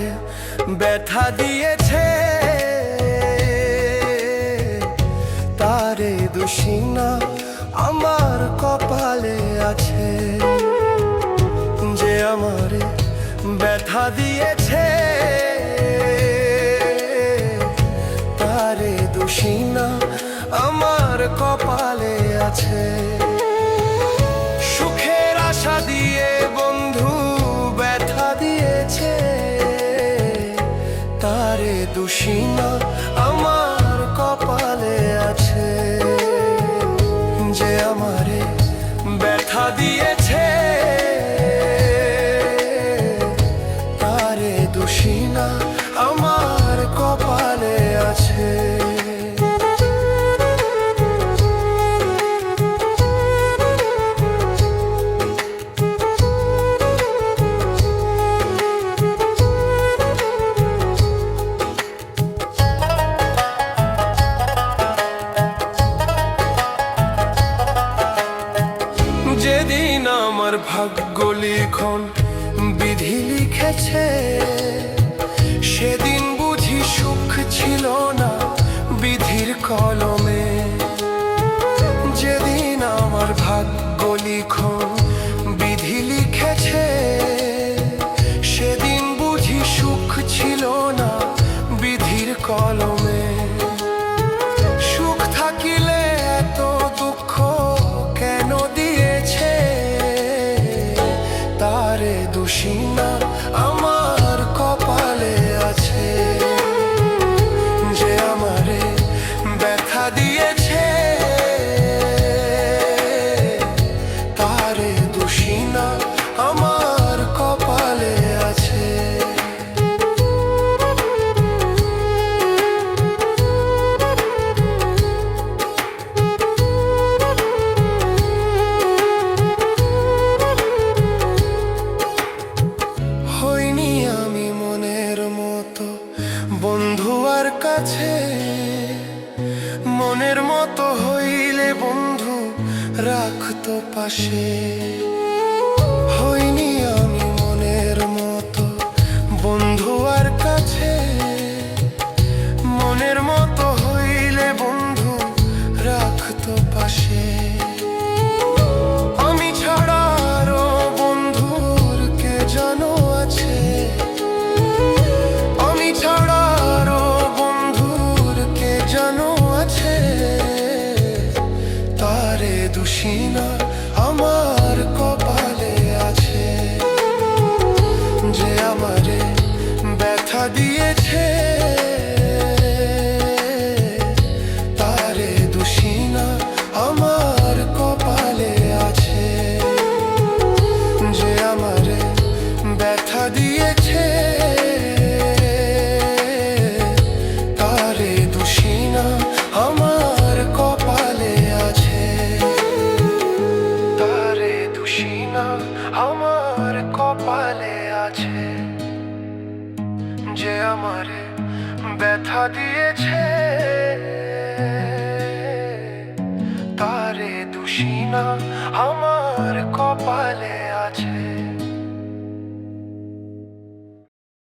আমারে ব্যথা দিয়েছে, তারে দোষী না আমার কপালে আছে। যে আমারে ব্যথা দিয়েছে, তারে দোষী না আমার কপালে আছে। সুখের আশা দিয়ে বন্ধু ব্যথা দিয়েছে, তারে দোষী না আমার কপালে আছে। যে আমারে ব্যথা দিয়েছে, তারে দোষী না আমার কপালে আছে। যেদিন আমার ভাগ্য লিখন বিধি লিখেছে, সেদিন বুঝি সুখ ছিল না বিধির কলমে। যেদিন আমার ভাগ্য লিখন বিধি লিখেছে, সেদিন বুঝি সুখ ছিল না বিধির কলমে। সুখ থাকিলে এত দুঃখ কেন দিয়েছে, তারে দোষী না আমার কপালে আছে। যে আমারে ব্যথা দিয়েছে, তারে দোষী না আমার কপালে আছে। হইনি আমি মনের মতো বন্ধু আর কাছে, মনের মতো হইলে বন্ধু রাখতো পাশে। হইনি আমি মনের মতো বন্ধু আর কাছে, মনের মতো হইলে বন্ধু রাখতো পাশে। আমি ছাড়া আরো বন্ধুর কে জানো আছে, আমি ছাড়া আরো বন্ধুর কে জানো আছে। তারে দোষী না আমার কপালে আছে। যে আমারে ব্যথা দিয়েছে, তারে দোষী না আমার কপালে আছে। যে আমারে ব্যথা দিয়েছে, তারে দোষী না আমার কপালে আছে। তারে দোষী না আমার কপালে আছে। যে আমারে ব্যথা দিয়েছে, তারে দোষী না আমার কপালে আছে।